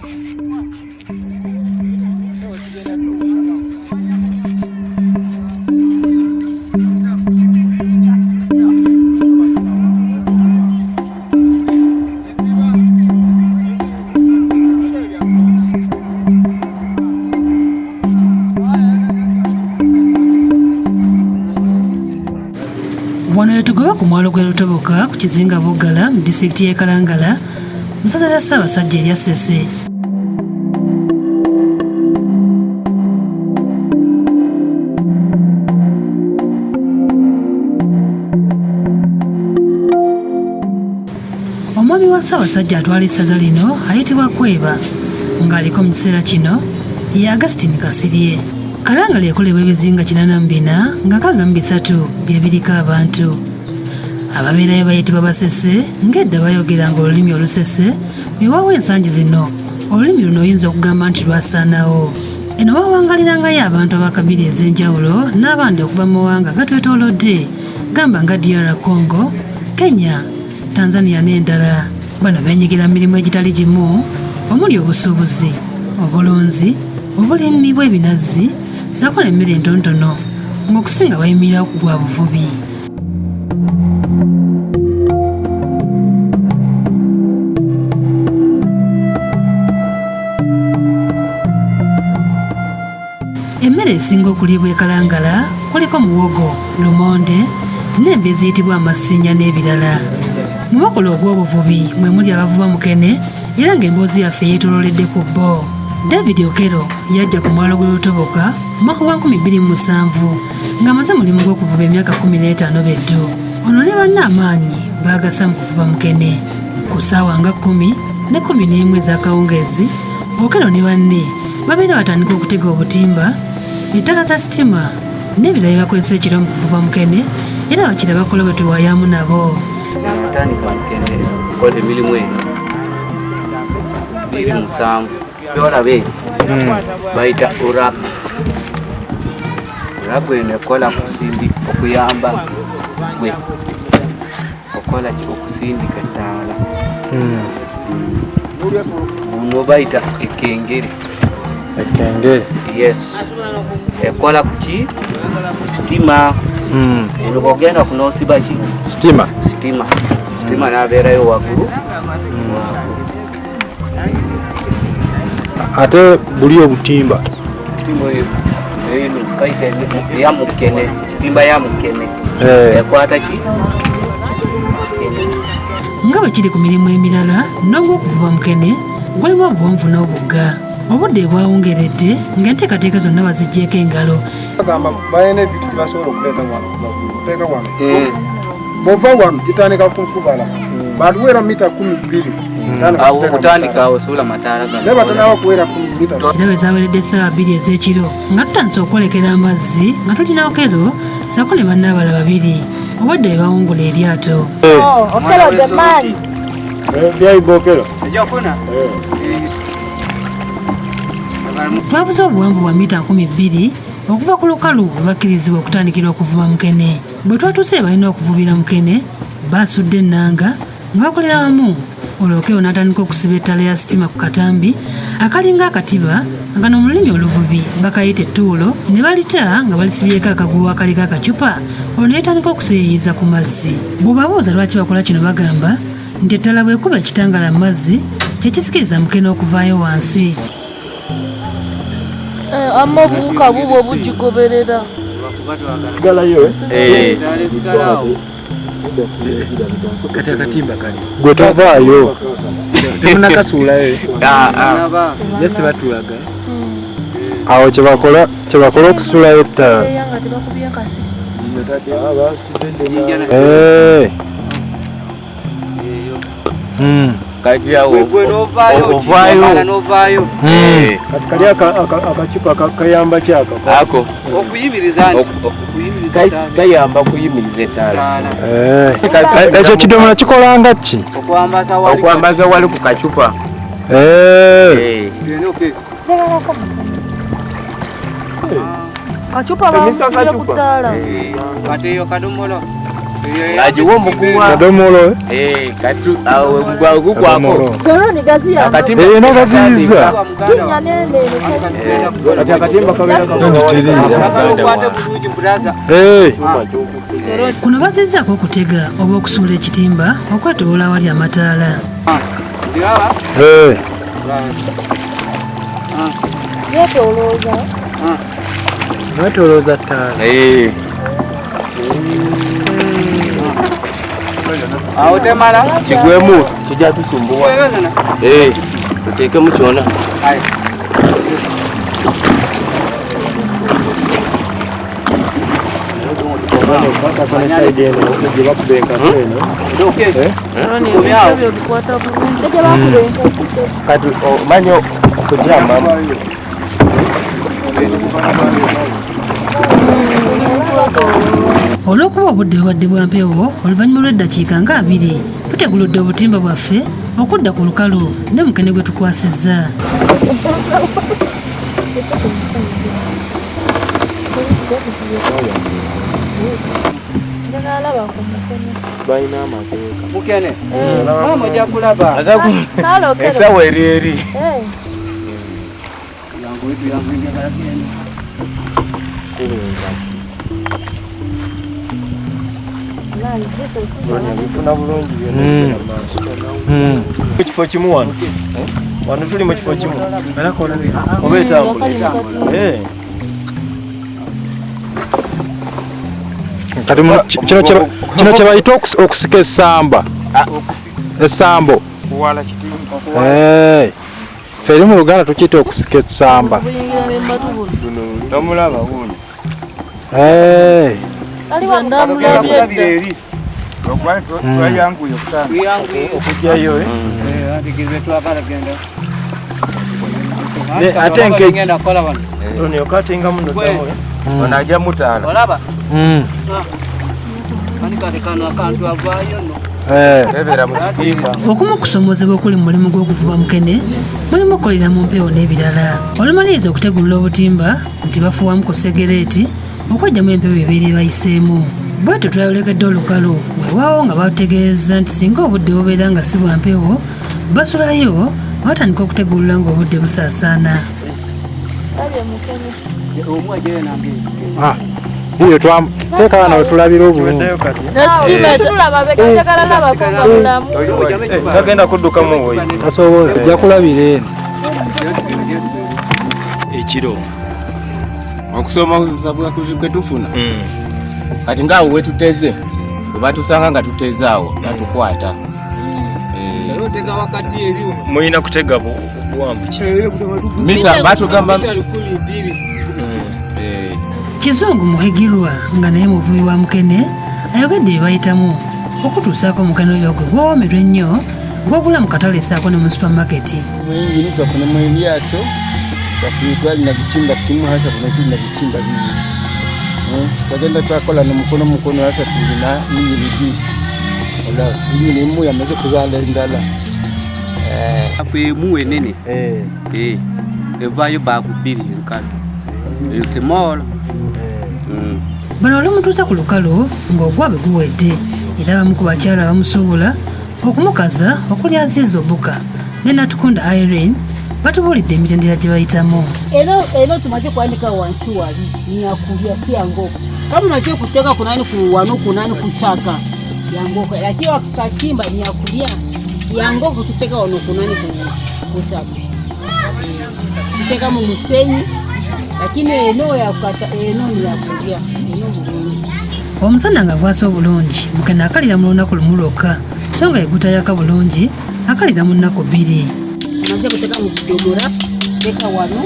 Wano yetugoba ku mwalo gwe Lutoboka ku Kizinga Buggala mu disitulikiti y'e Kalangala musaza lya Ssaabasajja erya Ssese. Omwami wa Ssaabasajja atwala essaza lino ayitibwa Kweba ng'aliko mu kiseera kino ye Augustine Kasirye. Kalangala ekolebwa ebizinga 84 nga 63 bye biriko abantu. Ababeerayo bayitibwa Basese ng'edda bayogeranga olulimi olusese biwawo ensangi zino olulimi luno oyinza okugamba nti lwasaanawo. Eno bawangaalirangayo abantu abakabira ez'enjawulo n'abandi okuva mu mawanga gatwetoolodde gamba nga DR Congo, Kenya, Tanzania n'endala. Bano beenyigira mu mirimu egitali gimu omuli obusuubuzi, obulunzi, obulimi bw'ebinazi sakola emmere entontono ng'okusinga bayimirira ku gwa buvubi. Emmere esinga okuliibwa e Kalangala kuliko muwogo, lumonde n'embe eziyitibwa amasinya n'ebirala. Mu bakola ogw'obuvubi mwe muli abavuba Mukene era ng'emboozi yaffe yeetoololedde ku bbo. David Okero yajja ku mwalo gwe Lutoboka mu mwaka wa 2007 ng'amaze mulimu gw'okuvuba emyaka 15 beddu. Ono ne banne amaanyi baagasa mu kuvuba Mukene. Ku ssaawa nga 10 ne 11 ez'akawungeezi Okero ne banne babeera batandika okutega obutimba, ettaka za sitima n'ebirala bye bakozesa ekiro mu kuvuba Mukene era bakira bakola bwe tuwaayamu nabo. Natandika Mukene kola emirimu eno 27 Olabe baita urap eno ekola kusindi okuyamba gwe okola okusindika ttaala buno baita ekengere. Yes, ekola kuki sitima eno bogenda kunosiba ki sitima nabeerayo waggulu. Ate buli obutimba ya Mukene, sitimba ya Mukene ekwata ki nga bwe kiri ku mirimu emirala n'ogw'okuvuba Mukene gulimu obuwanvu n'obugga. Obudde bwawungeredde ng'enteekateeka zonna baziggyeko engalo. balina ebintu byebasobola okuteeka wano bw'ova wano gitandika kukubala batuweera mita 12 awo okutandika awo osobola mataala nebatanaba kuweera mita. Era bwe zaaweredde essaawa 2 ez'ekiro nga tutandise okwolekera amazzi nga tulina Okero ssaako ne banne abala 2 obudde bwe bawungula eryato. Okero the man. Byayibwa Okero. Twavuze obuwanvu bwa mita 12 okuva ku lukalu bakkirizibwa okutandikira okuvuba Mukene. Bwe twatuuse balina okuvubira Mukene baasudde ennanga nga bakolera wamu olwo Okero n'atandika okusiba ettala ya sitima ku katambi akalinga akatiba nga no mu lulimi oluvubi bakayita ettuulo ne balita nga balisibyeko akaguwa akaliko akacupa olwo ne yetandika okuseeyeeyeza ku mazzi. Bw'obabuuza lwaki bakola kino bagamba nti ettala bw'ekuba ekitangala mu mazzi kyekisikiriza Mukene okuvaayo wansi. Amabuuka bubwo bugigoberera. Kati akatimba kali gwe tovaayo temunakasuulayo yesi batulaga awo kyebakola okusuulayo ettala. kati awo ovaayo kali akacupa kayamba kyako ako okuyimiriza gayamba kuyimiriza ettaala. Ekyo kidomola kikolanga ki? Okwambaza wali ku kacupa. Kacupa bamusibye ku ttaala. Kati eyo kadomola ajiwo mukuwa kadomolo katu awe mugwa gukwako Doro ni gazi ya akatimba no gaziza Kinya nene kati akatimba kabera kuno bazizaako okutega oba okusuula ekitimba okwetooloola awali amataala. Netolooza ttaala awo temala kigwemu kijja tusumbuwa tuteeke mu kyona kati omanyi okujambamu olw'okuba obudde bubadde bwa mpewo oluvannyuma lw'eddakiika nga 2 tuteguludde obutimba bwaffe okudda ku lukalu ne Mukene gwe tukwasizza. balina amateeka Mukene mama ojja kulaba esawa eri bifuna bulungi mu kifo kimu wano tuli mu kifo kimu oba etambula kati kino kye bayita okusika essambo ffe eri mu Luganda tukiyita okusika essamba. Tomulaba wuno okujjayo ate nkeokaatengamu ono ajja mutaala okumu okusomozebwa okuli mu mulimu gw'okuvuba Mukene mulimu okukolera mu mpewo n'ebirala. Olumaliriza okutegulula obutimba nti bafuwamu ku segereeti okwajjamu empewo ebeera bayiseemu. Bwetyo twayolekedde olukalu weewaawo nga bategeeza nti singa obudde bubeera nga si bwa mpewo basulayo batandika okutegulula ng'obudde busaasaana. iyo teeka wano wetulabira obulungi tagenda kuddukamu woyi tasobola ojja kulabira eno ekiro okusoma kwe tufuna kati ngaawo wetuteze webatusanga nga tuteze awo batukwata muyina kutega buwanvu ki mita batugamba Kizungu muhigirwa nga naye muvubi wa Mukene ayogedde bye bayitamu okutuusaako Mukene oyo gwe gw'owomerwa ennyo gw'ogula mu katale saako ne mu supamaketi. Mwingine twafuna mu eryato twali na bitimba kimu hasa tuli na bitimba bibiri twagenda twakola n'omukono hasa tulina nnyini bbiri nnyini emu yamaze kuzaala endala emu enene evaayo baaku bbiri enkalu ensimoola. Bano olumutuusa ku lukalu ng'ogwabwe guwedde era abamu ku bakyala bamusuubula okumukaza okuli Aziza Obuka ne Natukunda Irene batubuulidde emitendera gye bayitamu. Eno tumaze kuandika wansi wali nyakulya si yangoko kama maze kuteka kunani kuwano kunani kutaka yangoko lakini wakatimba nyakulya yangoko tuteka wano kunani kutaka tuteka mu musenyi lakini eno yakata eno nyakulya eno bulungi. Omusana nga gwasa obulungi Mukene akalira mu lunaku lumu lwokka so nga yegutayaka bulungi akalira mu nnaku 2. Maze kuteka mu kidomora teka wano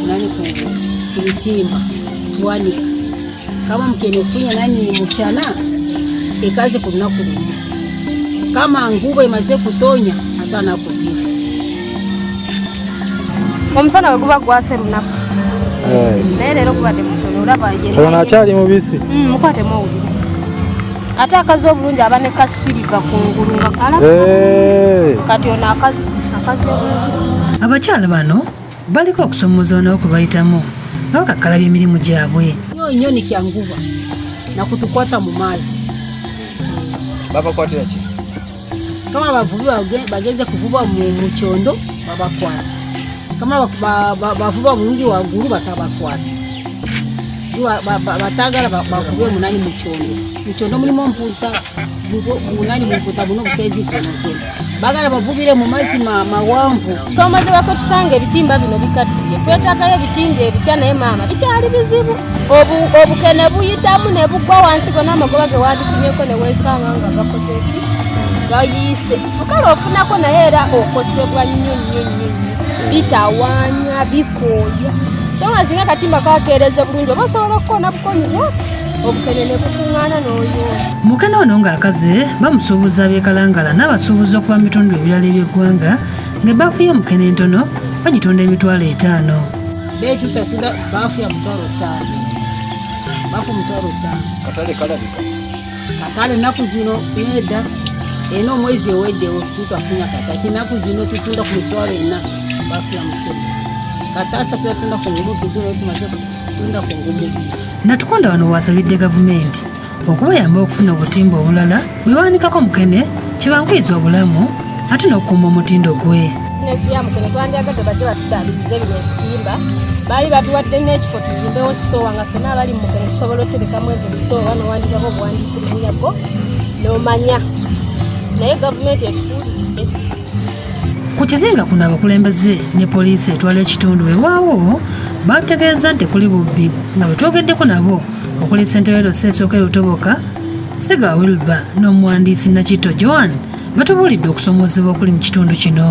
nani ku bitimba twanika kama Mukene funya nani mchana ekaze ku lunaku lumu kama ngubo imaze kutonya hata nako 2. Omusana guba gwase lunaku lero kubadde mutono olaba ye ono akyali mubisi mukwate mawuli ate akazi obulungi aba ne kasiriva kungulu nga kala kati ono akazi abakyala bano baliko okusomoza nabo kwe bayitamu nga bakakalabya emirimu gyabwe. Nyoni kyanguva na kutukwata mu mazi babakwatira ki kama abavubi bagenze kuvuba mu kyondo babakwata kama bavuba bulungi waggulu batabakwata batagala bavube munani mu kyondo mulimu mputa munani mu mputa buno busaizi tonotono bagala bavubire mu mazzi mawanvu tomaze bako tusanga ebitimba bino bikaddiye twetagayo ebitimba ebipya naye maama bikyali bizibu obukene buyitamu ne bugwa wansi gona amagoba ge wadifunyeko ne weesanga nga gakozeki gayise mukale ofunako naye era okosebwa nnyo bitawanya bikoya kyama zinga katimba kakereze bulungi oba osobola okukona bukonyi bwoti obukene ne bukuŋŋaana n'oyo Mukene ono ng'akaze bamusuubuza ab'ekalangala n'abasuubuzi okuva mu bitundu ebirala eby'eggwanga ng'ebbafu y'omukene entono bagitunda $5,000 beetu tatunda baafu ya $5,000 baafu $5,000 katale kalabika katale ennaku zino nedda eno omwezi eweddewo tutafunya kataki ennaku zino tutunda ku $4,000 baafu ya Mukene katasa tuyatunda ku ngumu tutulo tumaze kutunda ku ngumu Natukonda wano wasabidde gavumenti okubayamba okufuna obutimba obulala bwebawanikako Mukene kibankwiza obulamu ate n'okukuuma omutindo gwe nesi ya Mukene twandyagadde badde batuddaabiriza bino ebitimba baali batuwadde n'ekifo tuzimbewo sitoowa nga ffenna abali mu Mukene tusobola oterekamu ezo sitoowa n'owandikako obuwandiisi bunyago n'omanya naye gavumenti etufuulidde ku Kizinga kuno abakulembeze ne poliisi etwala ekitundu weewaawo batutegeeza nti kuli bubbi nga bwe twogeddeko nabo okuli ssentebe Sseesooke Lutoboka Sega Wilba n'omuwandiisi Nakitto Joan batubuulidde okusomoozebwa okuli mu kitundu kino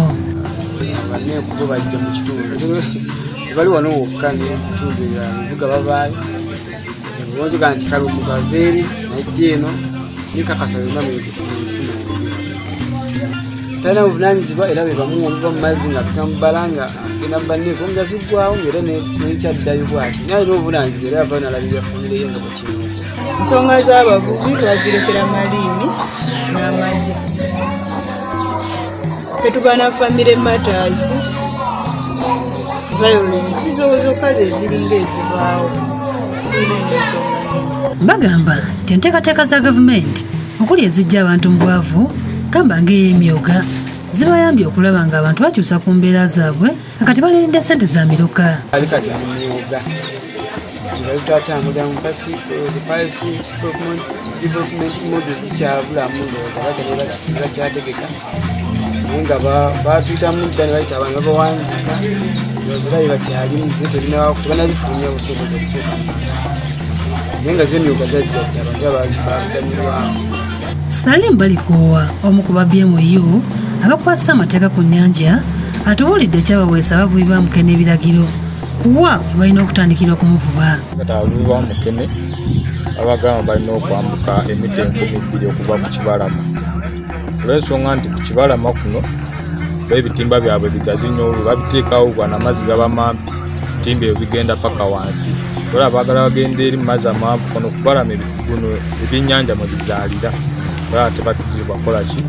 banekubo bajja mu kitundu bali wano wokka nekitundu ebivuga babaayo bonjoga nti kalumugaveeri najja eno nikakasa byonna musimu talina buvunanyizibwa era bebamu oluva mu mazzi nga tukamubala nga genda mubanneeko omujazi gwawo ngaera nekyaddayo bwati naye alina obuvunanyizibwa era yavayo nalabirira famire ye nga bwekinuuko ensonga z'abavubi twazirekera maliini n'amagye tetugana famire matters violence zokka zeziringa ezivaawo tulina ensonga bagamba nti enteekateeka za gavumenti okuli ezijja abantu mu bwavu gamba ng'ey'emyoga zibayambye okulaba nga abantu bakyusa ku mbeera zaabwe kati balirinde ssente za miruka ali kati emyoga balitwatambulira mu pasi development model kyabulamu bakyategeka naye nga batuyitamu dda ne bayita abantu babawandiika balabi bakyalimu tebanazifulumya busobozi okutuuka naye nga z'emyoga zajjadde abantu babaganirwamu Salim Balikowa omu ku ba BMU abakwasa amateeka ku nnyanja atubuulidde ekyabaweesa abavubi ba Mukene ebiragiro kuwa balina okutandikirwa kumuvuba abavubi ba Mukene abagamba balina okwambuka emita 200 okuva ku kibalama olw'ensonga nti ku kibalama kuno ebitimba byabwe bigazi nnyo babiteekawo bwana amazzi gaba mampi ebitimba ebyo bigenda paka wansi era baagala bagenda eri mu mazzi amampu kono kubalama guno ebyennyanja mwe bizaalira era tebakkirizibwa kukola ki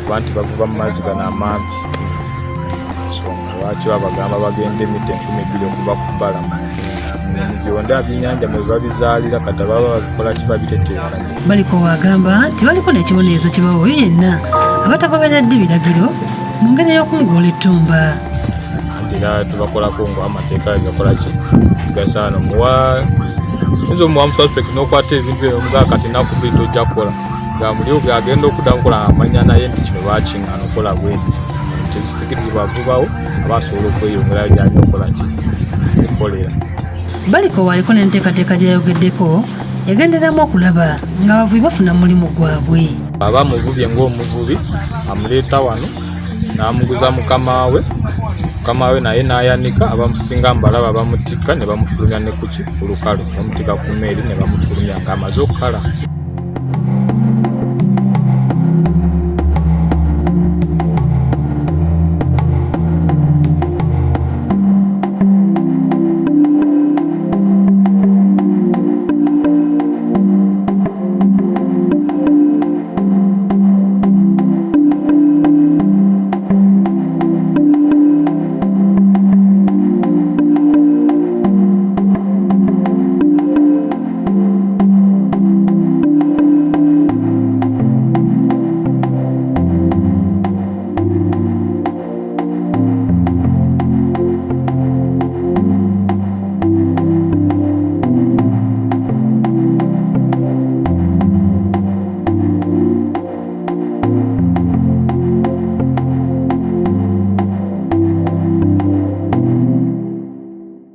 kuba nti bavuba mu mazzi gano amampi lwaki babagamba bagenda emita 200 okuva ku kubalama byonda ebyennyanja mwe biba bizaalira kati baba babikola ki babiteteekanye Balikowa agamba nti baliko n'ekibonerezo kye bawa oyo yenna abatagoberedde biragiro mu ngeri y'okungoola ettumba nti era tubakolako ng'amateeka gakola ki gasaana muwa nzo muwa mususpect n'okwata ebintu ebyo mugaa kati nakubiri tojja kukola nga muliwo byagenda okuddamu kola amanya naye nti kino lwakiŋŋaana okola bwenti tekisikiriza bavubawo aba asobola okweyongera gyalina okukola ki okukolera Balikowa aliko n'enteekateeka gye yayogeddeko yagenderamu okulaba ng'abavubi bafuna mulimu gwabwe aba amuvubye ng'omuvubi amuleeta wano n'amuguza mukama we naye n'ayanika abamusinga mbalaba bamutikka ne bamufulumya ne kuki ku lukalu bamutikka ku mmeeri ne bamufulumya ng'amaze okukala